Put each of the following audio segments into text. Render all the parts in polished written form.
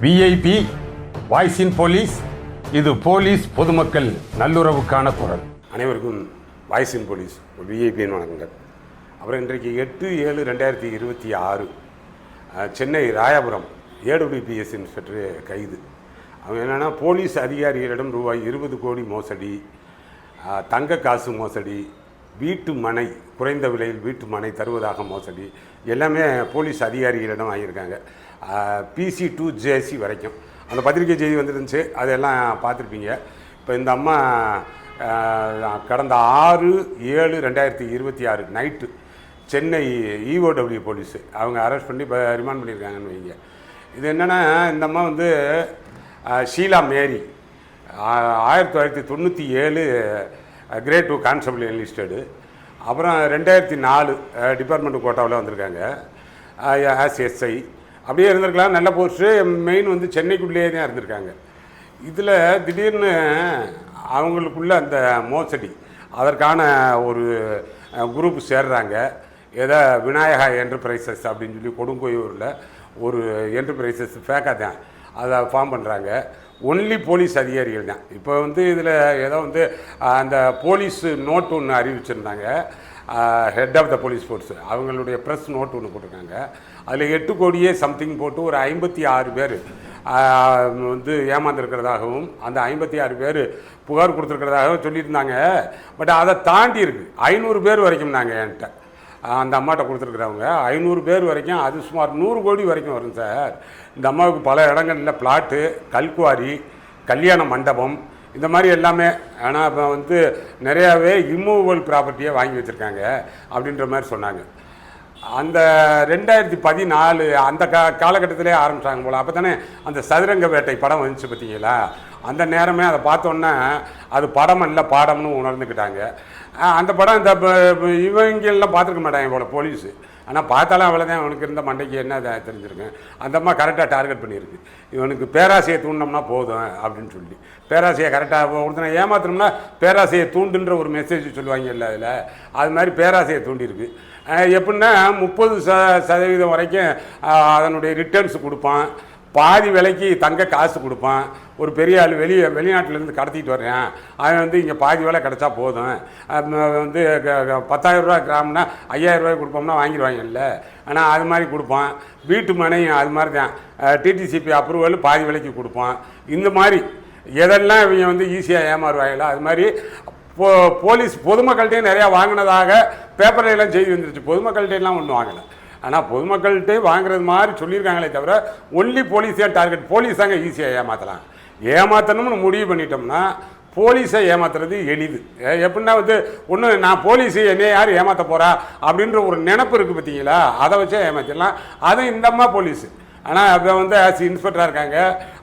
VIP voice இன் police. இது police பொதுமக்கள் நல்லுறவுக்கான குரல். அனைவருக்கும் வாய்ஸ் இன் போலீஸ் விஐபின்னு வணக்கங்கள். அப்புறம் இன்றைக்கு 8/7/2026 சென்னை ராயபுரம் ஏடபிள்யூபிஎஸ் இன்ஸ்பெக்டர் கைது. அவங்க என்னென்னா போலீஸ் அதிகாரிகளிடம் ரூபாய் 20 கோடி மோசடி, தங்க காசு மோசடி, வீட்டு மனை குறைந்த விலையில் வீட்டு மனை தருவதாக மோசடி, எல்லாமே போலீஸ் அதிகாரிகளிடம் வாங்கியிருக்காங்க. PC to JC வரைக்கும் அந்த பத்திரிகை செய்தி வந்துருந்துச்சு, அதெல்லாம் பார்த்துருப்பீங்க. இப்போ இந்த அம்மா கடந்த 6/7/2026 நைட்டு சென்னை EOW போலீஸு அவங்க அரெஸ்ட் பண்ணி இப்போ ரிமாண்ட் பண்ணியிருக்காங்கன்னு வைங்க. இது என்னென்னா, இந்த அம்மா வந்து ஷீலா மேரி 1997 கிரேட் 2 கான்ஸ்டபிள் என்லிஸ்டடு. அப்புறம் 2004 டிபார்ட்மெண்ட் கோட்டாவில் வந்திருக்காங்க ஆஸ் SI. அப்படியே இருந்திருக்கலாம், நல்ல போஸ்ட்டு. மெயின் வந்து சென்னைக்குள்ளேயே தான் இருந்திருக்காங்க. இதில் திடீர்னு அவங்களுக்குள்ள அந்த மோசடி, அதற்கான ஒரு குரூப் சேர்றாங்க. ஏதோ விநாயகா என்டர்பிரைசஸ் அப்படின்னு சொல்லி கொடுங்கோயூரில் ஒரு என்டர்பிரைசஸ் ஃபேக்காக தான் அதை ஃபார்ம் பண்ணுறாங்க. ஒன்லி போலீஸ் அதிகாரிகள் தான். இப்போ வந்து இதில் ஏதோ வந்து அந்த போலீஸ் நோட் ஒன்று அறிவிச்சிருந்தாங்க, head of the police force அவங்களுடைய ப்ரெஸ் நோட் ஒன்று போட்டிருக்காங்க. அதில் 8 கோடியே சம்திங் போட்டு ஒரு 56 பேர் வந்து ஏமாந்துருக்கிறதாகவும் அந்த 56 பேர் புகார் கொடுத்துருக்கிறதாகவும் சொல்லியிருந்தாங்க. பட் அதை தாண்டி இருக்குது 500 பேர் வரைக்கும். நாங்கள் என்கிட்ட அந்த அம்மாட்ட கொடுத்துருக்குறவங்க 500 பேர் வரைக்கும், அது சுமார் 100 கோடி வரைக்கும் வரும் சார். இந்த அம்மாவுக்கு பல இடங்களில் பிளாட்டு, கல்குவாரி, கல்யாண மண்டபம், இந்த மாதிரி எல்லாமே. ஆனால் இப்போ வந்து நிறையாவே இம்மூவபிள் ப்ராப்பர்ட்டியை வாங்கி வச்சுருக்காங்க அப்படின்ற மாதிரி சொன்னாங்க. அந்த 2014 அந்த காலகட்டத்திலே ஆரம்பித்தாங்க போல். அப்போ தானே அந்த சதுரங்க வேட்டை படம் வந்துச்சு பார்த்தீங்களா? அந்த நேரமே அதை பார்த்தோன்னே அது படம் இல்லை பாடம்னு உணர்ந்துக்கிட்டாங்க. அந்த படம் இந்த இவங்கெல்லாம் பார்த்துருக்க மாட்டாங்க போல் போலீஸு. ஆனால் பார்த்தாலும் அவ்வளோதான், அவனுக்கு இருந்த மண்டைக்கு என்ன தெரிஞ்சிருக்கேன். அந்த அம்மா கரெக்டாக டார்கெட் பண்ணியிருக்கு. இவனுக்கு பேராசையை தூண்டினோம்னா போதும் அப்படின்னு சொல்லி, பேராசையை கரெக்டாக ஒருத்தனை ஏமாத்தினோம்னா பேராசையை தூண்டுன்ற ஒரு மெசேஜ் சொல்லுவாங்க இல்லை அதில், அது மாதிரி பேராசையை தூண்டியிருக்கு. எப்படின்னா 30% வரைக்கும் அதனுடைய ரிட்டர்ன்ஸ் கொடுப்பான், பாதி விலைக்கு தங்க காசு கொடுப்பான். ஒரு பெரிய ஆள் வெளிநாட்டிலேருந்து கடத்திட்டு வர்றேன், அவன் வந்து இங்கே பாதி விலை கிடச்சா போதும், வந்து 10,000 ரூபா கிராம்னா 5,000 ரூபாய் கொடுப்போம்னா வாங்கிடுவாங்கல்ல. ஆனால் அது மாதிரி கொடுப்பான். வீட்டு மனையும் அது மாதிரி தான், TTCP அப்ரூவல் பாதி விலைக்கு கொடுப்பான். இந்த மாதிரி எதெல்லாம் இவங்க வந்து ஈஸியாக ஏமாறுவாங்களோ அது மாதிரி போலீஸ் பொதுமக்கள்கிட்டையும் நிறையா வாங்கினதாக பேப்பர்லாம் செய்தி வந்துருச்சு. பொதுமக்கள்கிட்டையெல்லாம் ஒன்றும் வாங்கலை. ஆனால் பொதுமக்கள்கிட்ட வாங்குறது மாதிரி சொல்லியிருக்காங்களே தவிர ஒன்லி போலீஸ் தான் டார்கெட். போலீஸ் தாங்க ஈஸியாக ஏமாற்றலாம். ஏமாற்றணும்னு முடிவு பண்ணிட்டோம்னா போலீஸை ஏமாத்துறது எளிது. எப்படின்னா வந்து ஒன்று, நான் போலீஸு என்னை யார் ஏமாற்ற போகிறா அப்படின்ற ஒரு நினப்பு இருக்குது பார்த்தீங்களா, அதை வச்சே ஏமாற்றிடலாம். அது இந்தம்மா போலீஸு. ஆனால் அப்போ வந்து ஆஸ் இன்ஸ்பெக்டராக இருக்காங்க.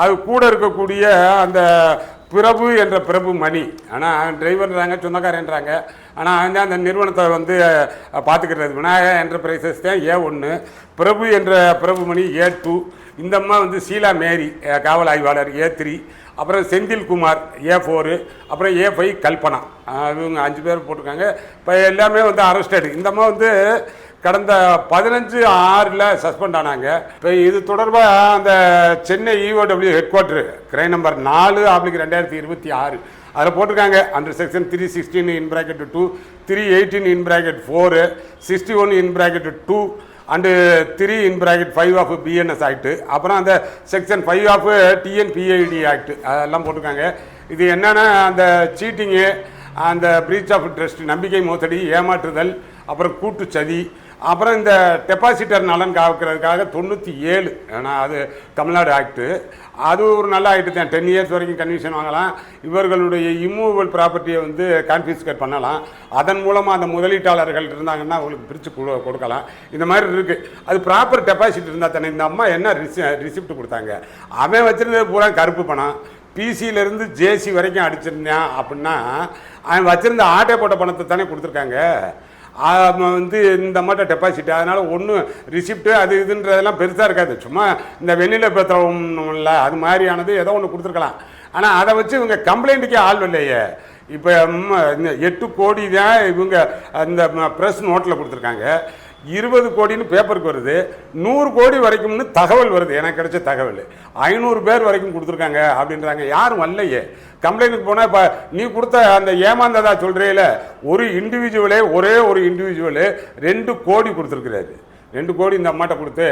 அது கூட இருக்கக்கூடிய அந்த பிரபு என்ற பிரபு மணி, ஆனால் டிரைவர்ன்றாங்க, சொந்தக்காரன்றாங்க. ஆனால் அந்த நிறுவனத்தை வந்து பார்த்துக்கிறது விநாயகா என்டர்பிரைசஸ் தான் A1, பிரபு என்ற பிரபு மணி A2, இந்த அம்மா வந்து ஷீலா மேரி காவல் ஆய்வாளர் A3, அப்புறம் செந்தில்குமார் A4, அப்புறம் A5 கல்பனா, இவங்க 5 பேர் போட்டிருக்காங்க. இப்போ எல்லாமே வந்து அரெஸ்டடு. இந்த அம்மா வந்து கடந்த 15/6 சஸ்பெண்ட் ஆனாங்க. இப்போ இது தொடர்பாக அந்த Chennai EOW head quarter crime number 4/2026 அதில் போட்டிருக்காங்க. Under section 316(2), 318(4), 61(2) and 3(5) of BNS act, அப்புறம் அந்த செக்ஷன் 5 ஆஃப் TNPAD ஆக்டு அதெல்லாம் போட்டிருக்காங்க. இது என்னென்னா அந்த சீட்டிங்கு, அந்த பிரீச் ஆஃப் ட்ரஸ்ட், நம்பிக்கை மோசடி, ஏமாற்றுதல், அப்புறம் கூட்டுச்சதி, அப்புறம் இந்த டெபாசிட்டர் நலன் காக்கிறதுக்காக 97, ஆனால் அது தமிழ்நாடு ஆக்டு. அது ஒரு நல்ல ஆக்டு தான். 10 இயர்ஸ் வரைக்கும் கன்விஷன் வாங்கலாம். இவர்களுடைய இம்மூவபிள் ப்ராப்பர்ட்டியை வந்து கான்ஃபிஸ்கேட் பண்ணலாம். அதன் மூலமாக அந்த முதலீட்டாளர்கள் இருந்தாங்கன்னா அவங்களுக்கு பிரித்து கொடுக்கலாம். இந்த மாதிரி இருக்குது. அது ப்ராப்பர் டெபாசிட் இருந்தால் தானே. இந்த அம்மா என்ன ரிசிப்ட் கொடுத்தாங்க, அவன் வச்சுருந்தது பூரா கருப்பு பணம். PC JC வரைக்கும் அடிச்சிருந்தான் அப்படின்னா அவன் வச்சுருந்த ஆட்டை போட்ட பணத்தை தானே கொடுத்துருக்காங்க. வந்து இந்த மட்டும் டெபாசிட். அதனால் ஒன்றும் ரிசிப்ட்டு அது இதுன்றதெல்லாம் பெருசாக இருக்காது. சும்மா இந்த வெளியில் பெற்றோம்ல அது மாதிரியானது ஏதோ ஒன்று கொடுத்துருக்கலாம். ஆனால் அதை வச்சு இவங்க கம்ப்ளைண்ட்டுக்கே ஆள் இல்லையே. இப்போ 8 கோடி தான் இவங்க அந்த ப்ரெஸ் நோட்டில் கொடுத்துருக்காங்க. 20 கோடின்னு பேப்பருக்கு வருது, 100 கோடி வரைக்கும்னு தகவல் வருது. எனக்கு கிடைச்ச தகவல் 500 பேர் வரைக்கும் கொடுத்துருக்காங்க அப்படின்றாங்க. யாரும் வரலையே. கம்ப்ளைண்ட்டுக்கு போனால் இப்போ நீ கொடுத்த அந்த ஏமாந்ததா சொல்கிறீல, ஒரு இண்டிவிஜுவலே ஒரே ஒரு இண்டிவிஜுவலு 2 கோடி கொடுத்துருக்குறாரு. 2 கோடி இந்த அம்மாட்ட கொடுத்து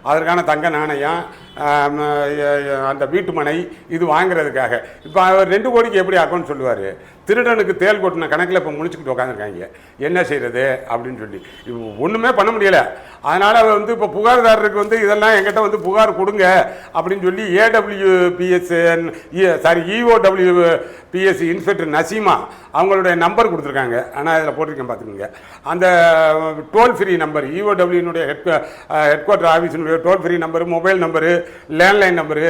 அதற்கான தங்க நாணயம், அந்த வீட்டு மனை இது வாங்குறதுக்காக. இப்போ அவர் 2 கோடிக்கு எப்படி அக்கௌண்ட் சொல்லுவார்? திருடனுக்கு தேல் கொட்டின கணக்கில் இப்போ முழிச்சுக்கிட்டு உட்காந்துருக்காங்க. என்ன செய்கிறது அப்படின்னு சொல்லி ஒன்றுமே பண்ண முடியலை. அதனால் வந்து இப்போ புகார்தாரருக்கு வந்து இதெல்லாம் எங்கிட்ட வந்து புகார் கொடுங்க அப்படின்னு சொல்லி EOWPS இன்ஸ்பெக்டர் நசீமா அவங்களுடைய நம்பர் கொடுத்துருக்காங்க. ஆனால் அதில் போட்டிருக்கேன் பார்த்துக்கோங்க. அந்த டோல் ஃப்ரீ நம்பர், EOWனுடைய ஹெட் குவார்ட்டர் ஆஃபீஸினுடைய toll free number, mobile number, landline number,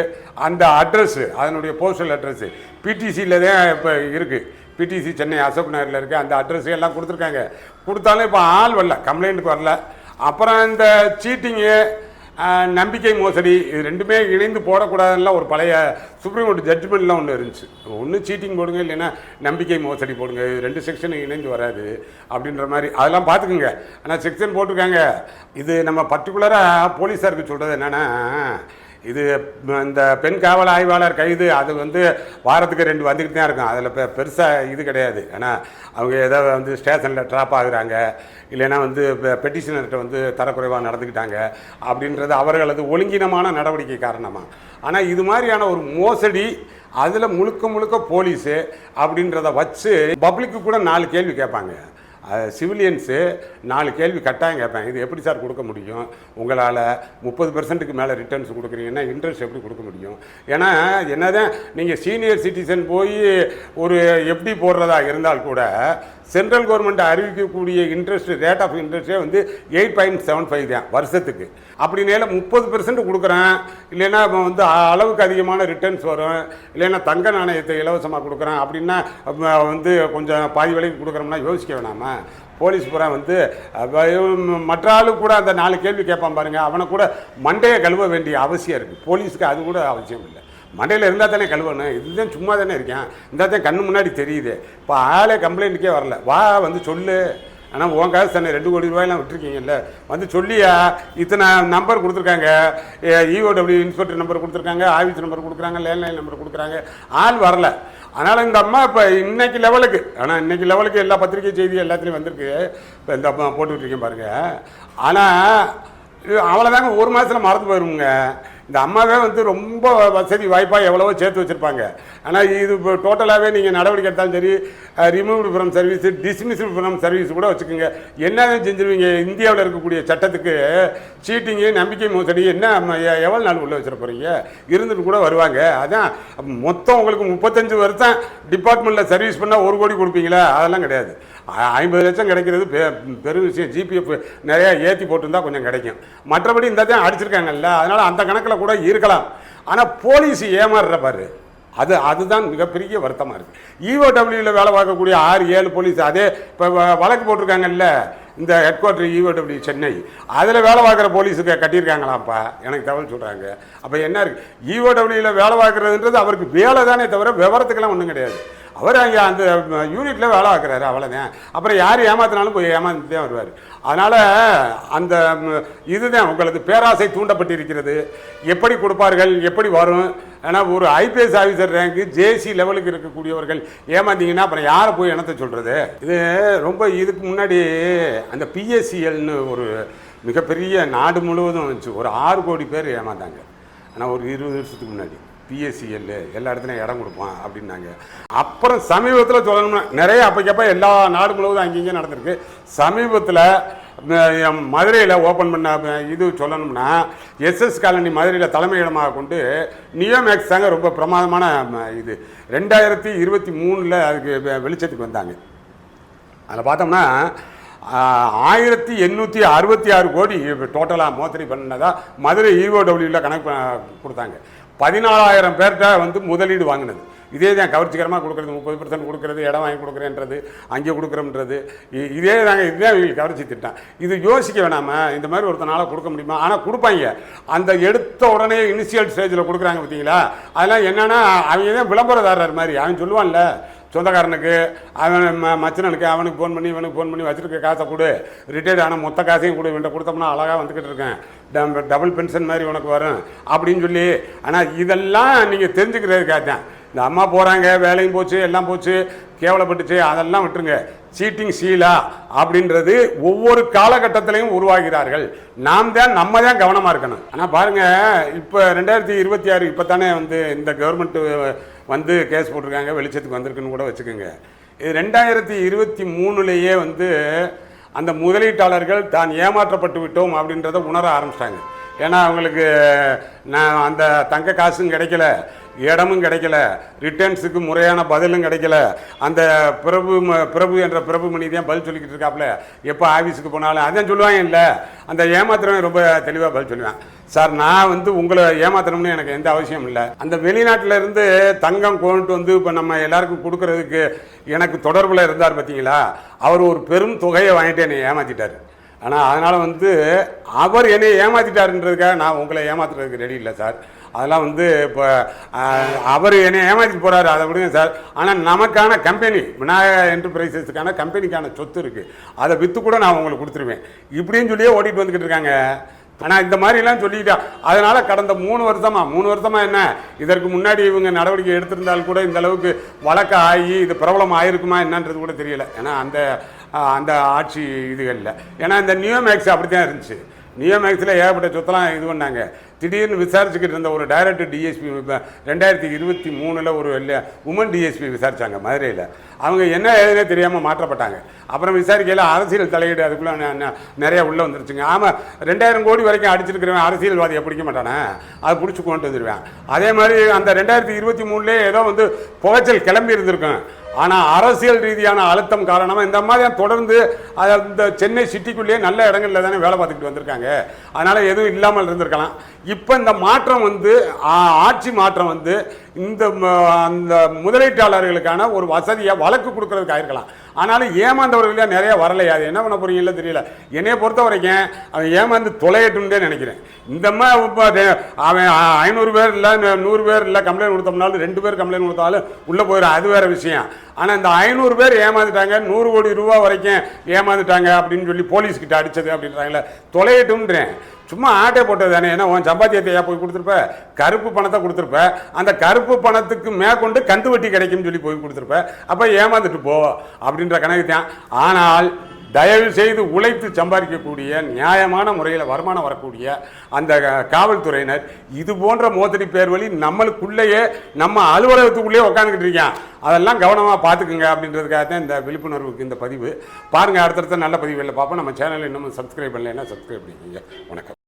அந்த அட்ரஸ்ஸு, அதனுடைய போஸ்டல் அட்ரஸ்ஸு PTCயில் தான் இப்போ இருக்குது. PTC சென்னை அசோக் நகரில் இருக்குது. அந்த அட்ரஸ் எல்லாம் கொடுத்துருக்காங்க. கொடுத்தாலும் இப்போ ஆள் வரல, கம்ப்ளைண்ட்டுக்கு வரல. அப்புறம் இந்த சீட்டிங்கு, நம்பிக்கை மோசடி, இது ரெண்டுமே இணைந்து போடக்கூடாதுன்னா ஒரு பழைய சுப்ரீம் கோர்ட் ஜட்ஜ்மெண்ட்லாம் ஒன்று இருந்துச்சு. ஒன்று சீட்டிங் போடுங்க, இல்லைன்னா நம்பிக்கை மோசடி போடுங்க. இது 2 செக்ஷன் இணைந்து வராது அப்படின்ற மாதிரி அதெல்லாம் பார்த்துக்குங்க. ஆனால் செக்ஷன் போட்டிருக்காங்க. இது நம்ம பர்டிகுலராக போலீஸாருக்கு சொல்கிறது என்னென்னா, இது இந்த பெண் காவல் ஆய்வாளர் கைது அது வந்து வாரத்துக்கு 2 வந்துக்கிட்டு தான் இருக்கும். அதில் பெருசாக இது கிடையாது. ஆனால் அவங்க ஏதோ வந்து ஸ்டேஷனில் ட்ராப் ஆகுறாங்க, இல்லைன்னா வந்து பெட்டிஷனர்கிட்ட வந்து தரக்குறைவாக நடந்துக்கிட்டாங்க அப்படின்றது அவர்களது ஒழுங்கினமான நடவடிக்கை காரணமாக. ஆனால் இது மாதிரியான ஒரு மோசடி, அதில் முழுக்க போலீஸு அப்படின்றத வச்சு பப்ளிக்கு கூட 4 கேள்வி கேட்பாங்க. சிவிலியன்ஸு 4 கேள்வி கட்டாயம் கேட்பேன். இது எப்படி சார் கொடுக்க முடியும்? உங்களால் 30% மேலே ரிட்டர்ன்ஸ் கொடுக்குறீங்கன்னா இன்ட்ரெஸ்ட் எப்படி கொடுக்க முடியும்? ஏன்னா என்னதான் நீங்கள் சீனியர் சிட்டிசன் போய் ஒரு எப்படி போடுறதா இருந்தால் கூட சென்ட்ரல் கவர்மெண்ட் அறிவிக்கக்கூடிய இன்ட்ரெஸ்ட் ரேட் ஆஃப் இன்ட்ரெஸ்ட்டே வந்து 8.75 தான் வருஷத்துக்கு. அப்படின்னால 30% கொடுக்குறேன், இல்லைன்னா வந்து அளவுக்கு அதிகமான ரிட்டர்ன்ஸ் வரும், இல்லைன்னா தங்க நாணயத்தை இலவசமாக கொடுக்குறேன் அப்படின்னா வந்து கொஞ்சம் பாதி விலைக்கு கொடுக்குறோம்னா யோசிக்க வேணாமா? போலீஸ் பூரா வந்து மற்ற ஆளு கூட அந்த 4 கேள்வி கேட்பான் பாருங்கள், அவனை கூட மண்டையை கழுவ வேண்டிய அவசியம் இருக்குது. போலீஸுக்கு அது கூட அவசியம் இல்லை. மண்டையில் இருந்தால் தானே கழுவணும். இதுதான் சும்மா தானே இருக்கேன், இருந்தால் தான் கண்ணு முன்னாடி தெரியுது. இப்போ ஆளே கம்ப்ளைண்ட்டுக்கே வரல. வா வந்து சொல்லு. ஆனால் உன் காசு தானே 2 கோடி ரூபாயெல்லாம் விட்டுருக்கீங்கல்ல, வந்து சொல்லியா? இத்தனை நம்பர் கொடுத்துருக்காங்க, EOW இன்ஸ்பெக்டர் நம்பர் கொடுத்துருக்காங்க, ஆஃபீஸ் நம்பர் கொடுக்குறாங்க, லேண்ட்லைன் நம்பர் கொடுக்குறாங்க, ஆள் வரல. அதனால் இந்த அம்மா இப்போ இன்னைக்கு லெவலுக்கு எல்லா பத்திரிகை செய்தி எல்லாத்துலேயும் வந்திருக்கு. இப்போ இந்த அம்மா போட்டுக்கிட்டு பாருங்கள். ஆனால் அவ்வளோதாங்க, 1 மாதத்தில் மறந்து போயிருங்க. இந்த அம்மாவே வந்து ரொம்ப வசதி வாய்ப்பாக எவ்வளவோ சேர்த்து வச்சுருப்பாங்க. ஆனால் இது இப்போ டோட்டலாகவே நீங்கள் நடவடிக்கை எடுத்தாலும் சரி, removed from service, dismissed from service கூட வச்சுக்கோங்க, என்ன செஞ்சுருவீங்க? இந்தியாவில் இருக்கக்கூடிய சட்டத்துக்கு சீட்டிங்கு, நம்பிக்கை மோசடி என்ன எவ்வளோ நாள் உள்ளே வச்சுட போகிறீங்க? இருந்துட்டு கூட வருவாங்க. அதான் மொத்தம் உங்களுக்கு 35 வருஷம் டிபார்ட்மெண்ட்டில் சர்வீஸ் பண்ணால் 1 கோடி கொடுப்பீங்களா? அதெல்லாம் கிடையாது. 50 லட்சம் கிடைக்கிறது பெரும் விஷயம். GPF நிறையா ஏற்றி போட்டிருந்தால் கொஞ்சம் கிடைக்கும். மற்றபடி இந்த தான் அடிச்சிருக்காங்கல்ல, அதனால் அந்த கணக்கில் கூட இருக்கலாம். ஆனால் போலீஸ் ஏமாறுற பாரு, அதுதான் மிகப்பெரிய வருத்தமாக இருக்குது. EOWவில் வேலை பார்க்கக்கூடிய 6-7 போலீஸ், அதே இப்போ வழக்கு போட்டிருக்காங்கல்ல இந்த ஹெட் குவார்ட்டர் EOW சென்னை, அதில் வேலை பார்க்குற போலீஸுக்கு கட்டியிருக்காங்களாம்ப்பா, எனக்கு தகவல் சொல்கிறாங்க. அப்போ என்ன இருக்குது? EOWவில் வேலை பார்க்குறதுன்றது அவருக்கு வேலை தானே தவிர விவரத்துக்கெல்லாம் ஒன்றும் கிடையாது. அவர் அங்கே அந்த யூனிட்டில் வேலை பார்க்குறாரு, அவ்வளோதான். அப்புறம் யார் ஏமாத்தினாலும் போய் ஏமாந்து தான் வருவார். அதனால் அந்த இதுதான் உங்களுக்கு பேராசை தூண்டப்பட்டிருக்கிறது. எப்படி கொடுப்பார்கள், எப்படி வரும்? ஆனால் ஒரு IPS ஆஃபீஸர் ரேங்க்கு JC லெவலுக்கு இருக்கக்கூடியவர்கள் ஏமாந்தீங்கன்னா அப்புறம் யாரை போய் என்னத்தை சொல்கிறது? இது ரொம்ப இதுக்கு முன்னாடி அந்த PSCLன்னு ஒரு மிகப்பெரிய நாடு முழுவதும் வந்துச்சு. ஒரு 6 கோடி பேர் ஏமாந்தாங்க. ஆனால் ஒரு 20 வருஷத்துக்கு முன்னாடி PSCL எல்லா இடத்துலையும் இடம் கொடுப்பான் அப்படின்னாங்க. அப்புறம் சமீபத்தில் சொல்லணும்னா நிறைய அப்பக்கப்போ எல்லா நாடு முழுவதும் அங்கேயும் நடந்திருக்கு. சமீபத்தில் மதுரையில் ஓப்பன் பண்ண இது சொல்லணும்னா SS காலனி மதுரையில் தலைமையிடமாக கொண்டு நியோமேக்ஸ் தாங்க ரொம்ப பிரமாதமான இது. 2023 அதுக்கு வெளிச்சத்துக்கு வந்தாங்க. அதில் பார்த்தோம்னா 1866 கோடி டோட்டலாக மோசடி பண்ணதா மதுரை EOWவில் கணக்கு கொடுத்தாங்க. 14,000 பேர்கிட்ட வந்து முதலீடு வாங்கினது. இதே தான் கவர்ச்சிகரமாக கொடுக்குறது, 30% கொடுக்குறது, இடம் வாங்கி கொடுக்குறேன்றது, அங்கே கொடுக்குறோன்றது, இதே தாங்க. இதுதான் இவங்களுக்கு கவர்ச்சி திட்டம். இது யோசிக்க வேணாமா? இந்த மாதிரி ஒருத்தனால கொடுக்க முடியுமா? ஆனால் கொடுப்பாங்க. அந்த எடுத்த உடனே இனிஷியல் ஸ்டேஜில் கொடுக்குறாங்க பார்த்தீங்களா? அதெல்லாம் என்னென்னா அவங்க தான் விளம்பரதாரர் மாதிரி. அவன் சொல்லுவான்ல, சொந்தக்காரனுக்கு அவன் மச்சனனுக்கு அவனுக்கு ஃபோன் பண்ணி இவனுக்கு ஃபோன் பண்ணி வச்சுருக்க காசை கொடு, ரிட்டையர்ட் ஆனால் மொத்த காசையும் கொடு, இவன்ட்ட கொடுத்தோம்னா அழகாக வந்துக்கிட்டு இருக்கேன், டபுள் பென்ஷன் மாதிரி உனக்கு வரும் அப்படின்னு சொல்லி. ஆனால் இதெல்லாம் நீங்கள் தெரிஞ்சுக்கிறதுக்காக தான் இந்த அம்மா போகிறாங்க, வேலையும் போச்சு, எல்லாம் போச்சு, கேவலப்பட்டுச்சு, அதெல்லாம் விட்டுருங்க. சீட்டிங் ஷீலா அப்படின்றது ஒவ்வொரு காலகட்டத்திலையும் உருவாகிறார்கள். நம்ம தான் கவனமாக இருக்கணும். ஆனால் பாருங்கள், இப்போ 2026 இப்போ தானே வந்து இந்த கவர்மெண்ட்டு வந்து கேஸ் போட்டிருக்காங்க, வெளிச்சத்துக்கு வந்திருக்குன்னு கூட வச்சுக்கோங்க. இது 2023லேயே வந்து அந்த முதலீட்டாளர்கள் தான் ஏமாற்றப்பட்டு விட்டோம் அப்படின்றத உணர ஆரம்பிச்சிட்டாங்க. ஏன்னா அவங்களுக்கு அந்த தங்க காசும் கிடைக்கல, இடமும் கிடைக்கல, ரிட்டர்ன்ஸுக்கு முறையான பதிலும் கிடைக்கல. அந்த பிரபு என்ற பிரபுமணி தான் பதில் சொல்லிக்கிட்டு இருக்காப்புல. எப்போ ஆஃபீஸுக்கு போனாலும் அதான் சொல்லுவாங்க. இல்லை, அந்த ஏமாத்துறவன் ரொம்ப தெளிவாக பதில் சொல்லுவேன். சார், நான் வந்து உங்களை ஏமாத்தணும்னு எனக்கு எந்த அவசியம் இல்லை. அந்த வெளிநாட்டில் இருந்து தங்கம் கொண்டு வந்து இப்போ நம்ம எல்லாருக்கும் கொடுக்கறதுக்கு எனக்கு தொடர்பில் இருந்தார் பார்த்தீங்களா, அவர் ஒரு பெரும் தொகையை வாங்கிட்டு என்னை ஏமாற்றிட்டார். ஆனால் அதனால் வந்து அவர் என்னை ஏமாற்றிட்டாருன்றதுக்காக நான் உங்களை ஏமாத்துறதுக்கு ரெடி இல்லை சார். அதெல்லாம் வந்து இப்போ அவர் என்னை ஏமாற்றிட்டு போகிறாரு, அதை விடுங்க சார். ஆனால் நமக்கான கம்பெனி விநாயகா என்டர்பிரைசஸுக்கான கம்பெனிக்கான சொத்து இருக்குது, அதை விற்று கூட நான் உங்களுக்கு கொடுத்துருவேன் இப்படின்னு சொல்லியே ஓடிட்டு வந்துக்கிட்டு இருக்காங்க. ஆனால் இந்த மாதிரிலாம் சொல்லிக்கிட்டா அதனால் கடந்த 3 வருஷமாக என்ன, இதற்கு முன்னாடி இவங்க நடவடிக்கை எடுத்திருந்தால் கூட இந்த அளவுக்கு வழக்கு ஆகி இது பிரபலம் ஆகிருக்குமா என்னன்றது கூட தெரியல. ஏன்னா அந்த ஆட்சி இதுகளில், ஏன்னா இந்த நியோமேக்ஸ் அப்படி தான் இருந்துச்சு. நியோமேக்ஸில் ஏகப்பட்ட சொத்தெல்லாம் இது பண்ணாங்க. திடீர்னு விசாரிச்சுக்கிட்டு இருந்த ஒரு டைரக்டர் டிஎஸ்பி 2023 ஒரு உமன் டிஎஸ்பி விசாரித்தாங்க மதுரையில். அவங்க என்ன ஏதுனே தெரியாமல் மாற்றப்பட்டாங்க. அப்புறம் விசாரிக்கையில் அரசியல் தலையீடு அதுக்குள்ளே நிறையா உள்ளே வந்துருச்சுங்க. ஆமாம், 2000 கோடி வரைக்கும் அடிச்சிருக்கிறவன் அரசியல்வாதியை பிடிக்க மாட்டானே, அதை பிடிச்சி கொண்டு வந்துடுவேன். அதே மாதிரி அந்த 2023 ஏதோ வந்து புகைச்சல் கிளம்பி இருந்திருக்கும். ஆனால் அரசியல் ரீதியான அழுத்தம் காரணமாக இந்த மாதிரி தொடர்ந்து இந்த சென்னை சிட்டிக்குள்ளேயே நல்ல இடங்களில் தானே வேலை பார்த்துக்கிட்டு வந்திருக்காங்க. அதனால் எதுவும் இல்லாமல் இருந்திருக்கலாம். இப்போ இந்த மாற்றம் வந்து ஆட்சி மாற்றம் வந்து இந்த அந்த முதலீட்டாளர்களுக்கான ஒரு வசதியாக வழக்கு கொடுக்கறதுக்கு ஆயிருக்கலாம். ஆனாலும் ஏமாந்தவர்களே நிறைய வரலையா, அது என்ன பண்ண போறீங்களோ தெரியல. என்னைய பொறுத்த வரைக்கும் அவன் ஏமாந்து தொலையட்டும்னே நினைக்கிறேன். இந்த மாதிரி அவன் 500 பேர் இல்லை 100 பேர் இல்லை கம்ப்ளைண்ட் கொடுத்தோம்னாலும் 2 பேர் கம்ப்ளைண்ட் கொடுத்தாலும் உள்ளே போயிடும், அது வேற விஷயம். ஆனால் இந்த 500 பேர் ஏமாந்துட்டாங்க, 100 கோடி ரூபா வரைக்கும் ஏமாந்துட்டாங்க அப்படின்னு சொல்லி போலீஸ்கிட்ட அடிச்சது அப்படின்றாங்களே, தொலையட்டும்ன்றேன். சும்மா ஆட்டை போட்டது தானே. ஏன்னா உன் சம்பாத்தியத்தையா போய் கொடுத்துருப்ப, கருப்பு பணத்தை கொடுத்துருப்ப, அந்த கருப்பு பணத்துக்கு மேற்கொண்டு கந்து வட்டி கிடைக்கும்னு சொல்லி போய் கொடுத்துருப்ப, அப்போ ஏமாந்துட்டு போ அப்படின்ற கணக்கு தான். ஆனால் தயவு செய்து உழைத்து சம்பாதிக்கக்கூடிய நியாயமான முறையில் வருமானம் வரக்கூடிய அந்த காவல்துறையினர் இது போன்ற மோசடி பேர் வழி நம்மளுக்குள்ளேயே நம்ம அலுவலகத்துக்குள்ளேயே உட்காந்துக்கிட்டு இருக்கான். அதெல்லாம் கவனமாக பார்த்துக்குங்க அப்படின்றதுக்காக தான் இந்த விழிப்புணர்வுக்கு இந்த பதிவு. பாருங்கள், அடுத்தடுத்த நல்ல பதிவுகளில் பார்ப்போம். நம்ம சேனலில் இன்னும் சப்ஸ்கிரைப் பண்ணலைன்னா சப்ஸ்கிரைப் பண்ணிக்கோங்க. வணக்கம்.